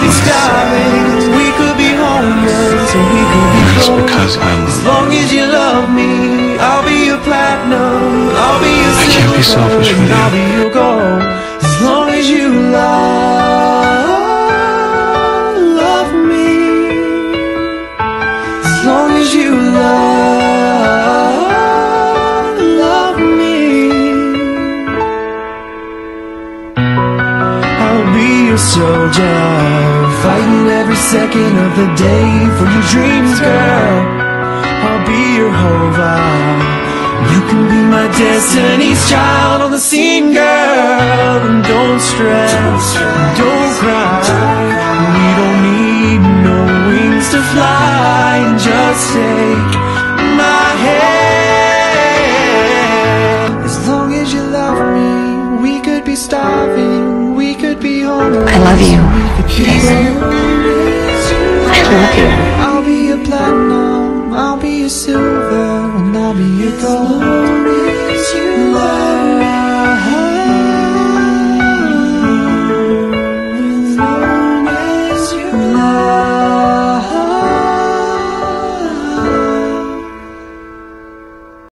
be starving, we could be homeless, and we could be broke. Because I love As long as you love me, I'll be your platinum, I'll be your silver, I can't be selfish with and you. I'll be your gold. As long as you love me, as long as you love me, I'll be your soldier, fighting every second of the day for your dreams, girl. I'll be your Hova, you can be my destiny's child on the scene, girl. And don't stress, don't cry, we don't need no wings to fly. And just take my hand. As long as you love me, we could be starving, we could be homeless. I love you. I love you. I'll be your platinum, I'll be your silver, and I'll be your gold.